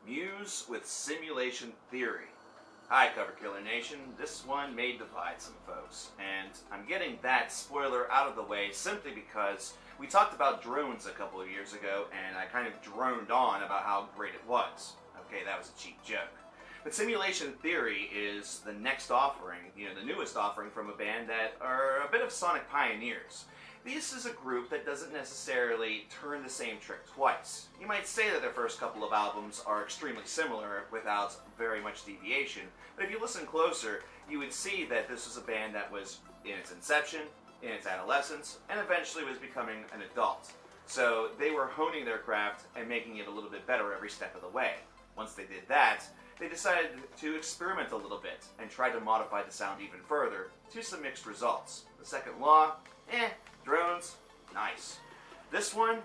Muse with Simulation Theory. Hi, Coverkillernation. This one may divide some folks, and I'm getting that spoiler out of the way simply because we talked about drones a couple of years ago, and I kind of droned on about how great it was. Okay, that was a cheap joke. But Simulation Theory is the next offering, the newest offering from a band that are a bit of sonic pioneers. This is a group that doesn't necessarily turn the same trick twice. You might say that their first couple of albums are extremely similar without very much deviation, but if you listen closer, you would see that this was a band that was in its inception, in its adolescence, and eventually was becoming an adult. So they were honing their craft and making it a little bit better every step of the way. Once they did that, they decided to experiment a little bit and try to modify the sound even further to some mixed results. The second law, drones, nice. This one,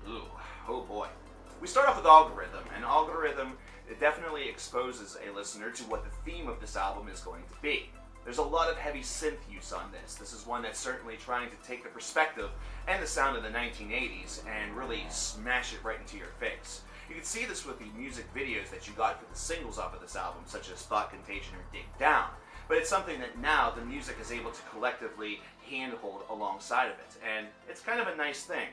oh boy. We start off with Algorithm, and Algorithm, it definitely exposes a listener to what the theme of this album is going to be. There's a lot of heavy synth use on this. This is one that's certainly trying to take the perspective and the sound of the 1980s and really smash it right into your face. You can see this with the music videos that you got for the singles off of this album, such as Thought, Contagion, or Dig Down. But it's something that now the music is able to collectively handhold alongside of it, and it's kind of a nice thing.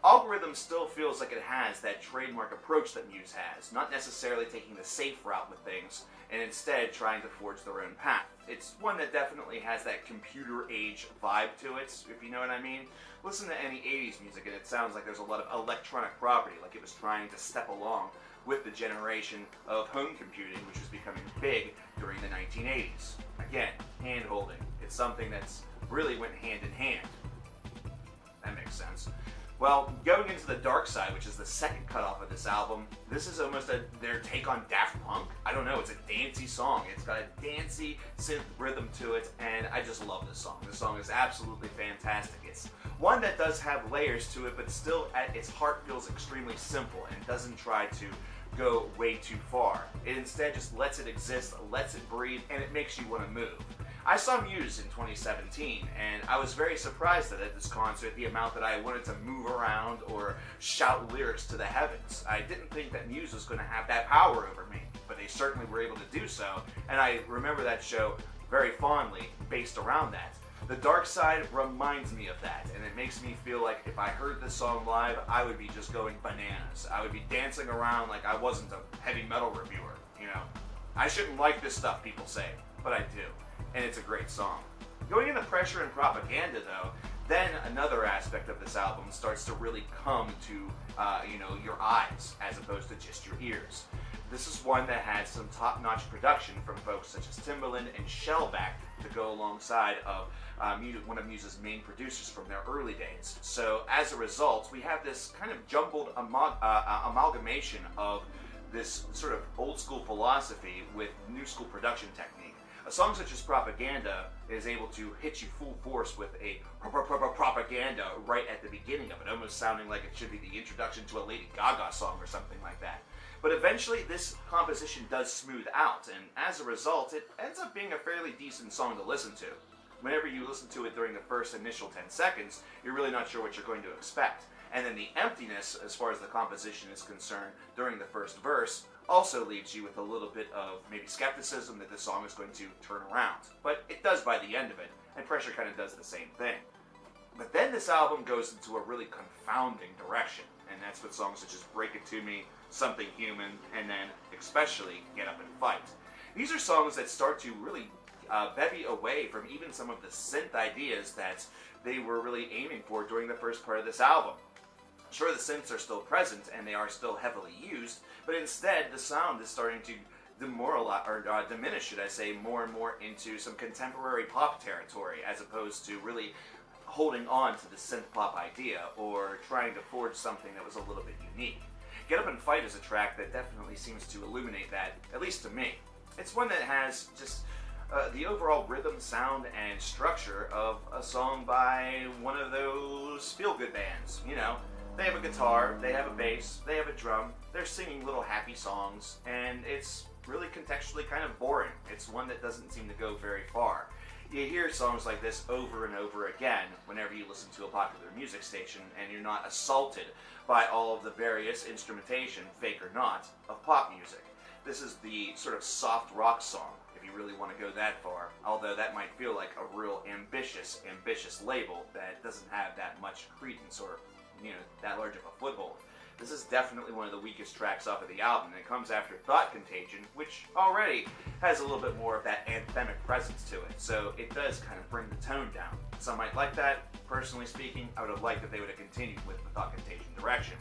Algorithm still feels like it has that trademark approach that Muse has, not necessarily taking the safe route with things, and instead trying to forge their own path. It's one that definitely has that computer age vibe to it, if you know what I mean. Listen to any 80s music and it sounds like there's a lot of electronic property, like it was trying to step along with the generation of home computing, which was becoming big during the 1980s. Again, hand-holding. It's something that's really went hand in hand. That makes sense. Well, going into the dark side, which is the second cutoff of this album, this is almost their take on Daft Punk. I don't know, it's a dancey song. It's got a dancey synth rhythm to it, and I just love this song. This song is absolutely fantastic. It's one that does have layers to it, but still at its heart feels extremely simple and doesn't try to go way too far. It instead just lets it exist, lets it breathe, and it makes you want to move. I saw Muse in 2017, and I was very surprised that at this concert, the amount that I wanted to move around or shout lyrics to the heavens. I didn't think that Muse was going to have that power over me, but they certainly were able to do so, and I remember that show very fondly based around that. The Dark Side reminds me of that, and it makes me feel like if I heard this song live, I would be just going bananas. I would be dancing around like I wasn't a heavy metal reviewer, I shouldn't like this stuff, people say, but I do. And it's a great song. Going into Pressure and Propaganda, though, then another aspect of this album starts to really come to, your eyes as opposed to just your ears. This is one that had some top-notch production from folks such as Timbaland and Shellback to go alongside of one of Muse's main producers from their early days. So as a result, we have this kind of jumbled amalgamation of this sort of old-school philosophy with new-school production technique. A song such as Propaganda is able to hit you full force with a propaganda right at the beginning of it, almost sounding like it should be the introduction to a Lady Gaga song or something like that. But eventually this composition does smooth out, and as a result, it ends up being a fairly decent song to listen to. Whenever you listen to it during the first initial 10 seconds, you're really not sure what you're going to expect. And then the emptiness, as far as the composition is concerned, during the first verse, also leaves you with a little bit of maybe skepticism that this song is going to turn around. But it does by the end of it, and Pressure kind of does the same thing. But then this album goes into a really confounding direction, and that's with songs such as Break It To Me, Something Human, and then especially Get Up and Fight. These are songs that start to really bevy away from even some of the synth ideas that they were really aiming for during the first part of this album. Sure, the synths are still present and they are still heavily used, but instead the sound is starting to diminish, should I say, more and more into some contemporary pop territory, as opposed to really holding on to the synth pop idea or trying to forge something that was a little bit unique. Get Up and Fight is a track that definitely seems to illuminate that, at least to me. It's one that has just the overall rhythm, sound, and structure of a song by one of those feel-good bands, They have a guitar, they have a bass, they have a drum, they're singing little happy songs, and it's really contextually kind of boring. It's one that doesn't seem to go very far. You hear songs like this over and over again whenever you listen to a popular music station and you're not assaulted by all of the various instrumentation, fake or not, of pop music. This is the sort of soft rock song, if you really want to go that far, although that might feel like a real ambitious label that doesn't have that much credence or, that large of a foothold. This is definitely one of the weakest tracks off of the album, and it comes after Contagion, which already has a little bit more of that anthemic presence to it, so it does kind of bring the tone down. Some might like that. Personally speaking, I would have liked that they would have continued with the Contagion direction.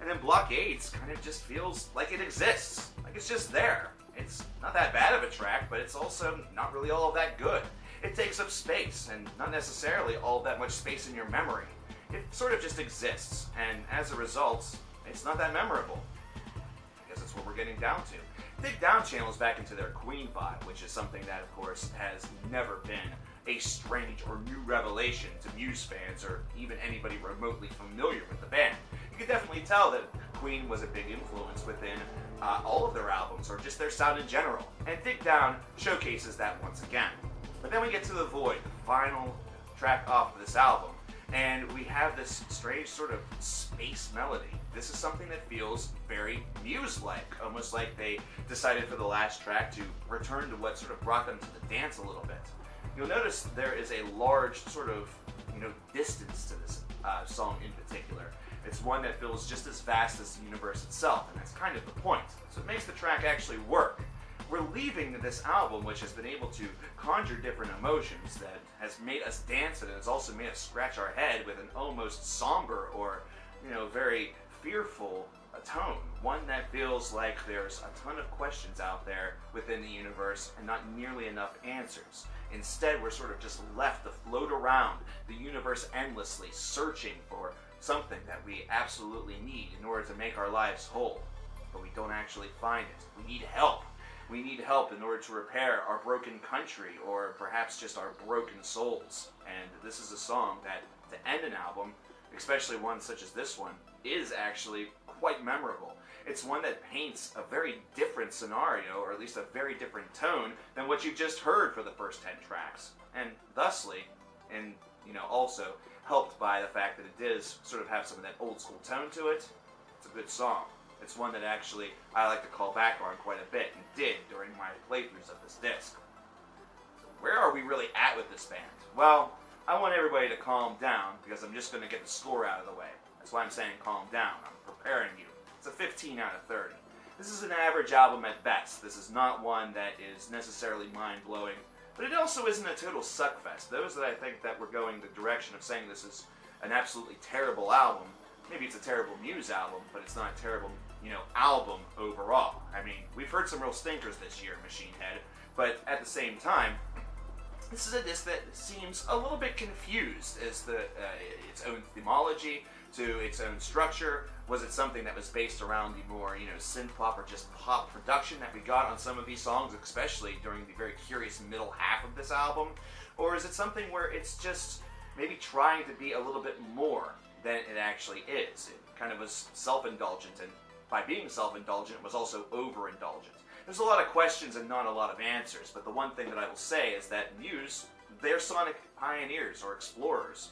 And then Blockades kind of just feels like it exists, like it's just there. It's not that bad of a track, but it's also not really all that good. It takes up space, and not necessarily all that much space in your memory. It sort of just exists, and as a result, it's not that memorable. I guess that's what we're getting down to. Dig Down channels back into their Queen vibe, which is something that, of course, has never been a strange or new revelation to Muse fans or even anybody remotely familiar with the band. You can definitely tell that Queen was a big influence within all of their albums, or just their sound in general, and Dig Down showcases that once again. But then we get to The Void, the final track off of this album, and we have this strange sort of space melody. This is something that feels very Muse-like, almost like they decided for the last track to return to what sort of brought them to the dance a little bit. You'll notice there is a large sort of, distance to this song in particular. It's one that feels just as vast as the universe itself, and that's kind of the point. So it makes the track actually work. We're leaving this album, which has been able to conjure different emotions, that has made us dance, and has also made us scratch our head with an almost somber or, very fearful tone. One that feels like there's a ton of questions out there within the universe and not nearly enough answers. Instead, we're sort of just left to float around the universe endlessly, searching for something that we absolutely need in order to make our lives whole. But we don't actually find it. We need help. We need help in order to repair our broken country, or perhaps just our broken souls. And this is a song that, to end an album, especially one such as this one, is actually quite memorable. It's one that paints a very different scenario, or at least a very different tone, than what you've just heard for the first 10 tracks. And thusly, and also helped by the fact that it does sort of have some of that old school tone to it, it's a good song. It's one that actually I like to call back on quite a bit, and did during my playthroughs of this disc. So where are we really at with this band? Well, I want everybody to calm down, because I'm just going to get the score out of the way. That's why I'm saying calm down. I'm preparing you. It's a 15 out of 30. This is an average album at best. This is not one that is necessarily mind-blowing, but it also isn't a total suckfest. Those that I think that we're going the direction of saying this is an absolutely terrible album, maybe it's a terrible Muse album, but it's not a terrible, album overall. I mean, we've heard some real stinkers this year, Machine Head, but at the same time, this is a disc that seems a little bit confused as to its own themology, to its own structure. Was it something that was based around the more, synth pop or just pop production that we got on some of these songs, especially during the very curious middle half of this album? Or is it something where it's just maybe trying to be a little bit more than it actually is? It kind of was self-indulgent, and by being self-indulgent, it was also over-indulgent. There's a lot of questions and not a lot of answers, but the one thing that I will say is that Muse, they're sonic pioneers or explorers.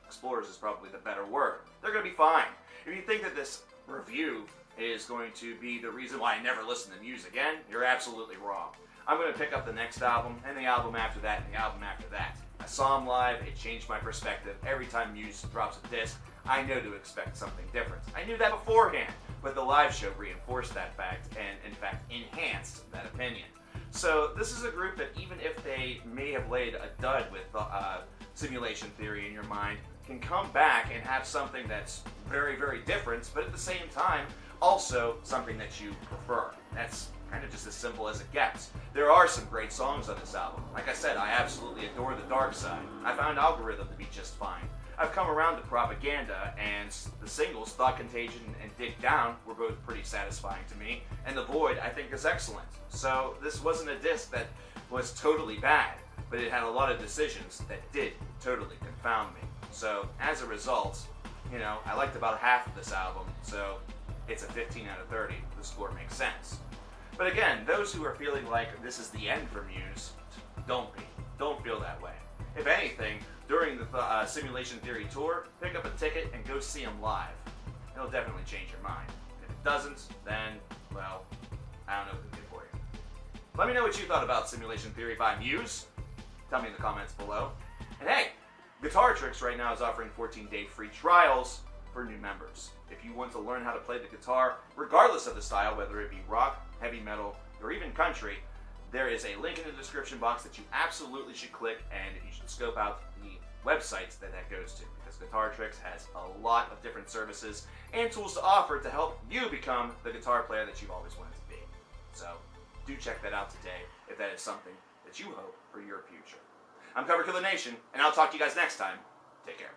Explorers is probably the better word. They're going to be fine. If you think that this review is going to be the reason why I never listen to Muse again, you're absolutely wrong. I'm going to pick up the next album, and the album after that, and the album after that. I saw them live, it changed my perspective. Every time Muse drops a disc, I know to expect something different. I knew that beforehand, but the live show reinforced that fact, and in fact enhanced that opinion. So this is a group that, even if they may have laid a dud with simulation theory in your mind, can come back and have something that's very, very different, but at the same time, also something that you prefer. That's kind of just as simple as it gets. There are some great songs on this album. Like I said, I absolutely adore The Dark Side. I found Algorithm to be just fine. I've come around to Propaganda, and the singles, Contagion and Dig Down, were both pretty satisfying to me, and The Void, I think, is excellent. So this wasn't a disc that was totally bad, but it had a lot of decisions that did totally confound me. So as a result, I liked about half of this album, so it's a 15 out of 30. The score makes sense. But again, those who are feeling like this is the end for Muse, don't be. don't feel that way. If anything, during the Simulation Theory tour, pick up a ticket and go see them live. It'll definitely change your mind. If it doesn't, then, well, I don't know what to do for you. Let me know what you thought about Simulation Theory by Muse. Tell me in the comments below. And hey, Guitar Tricks right now is offering 14-day free trials for new members. If you want to learn how to play the guitar, regardless of the style, whether it be rock, heavy metal, or even country, there is a link in the description box that you absolutely should click, and you should scope out the websites that goes to, because Guitar Tricks has a lot of different services and tools to offer to help you become the guitar player that you've always wanted to be. So do check that out today if that is something that you hope for your future. I'm CoverKiller Nation, and I'll talk to you guys next time. Take care.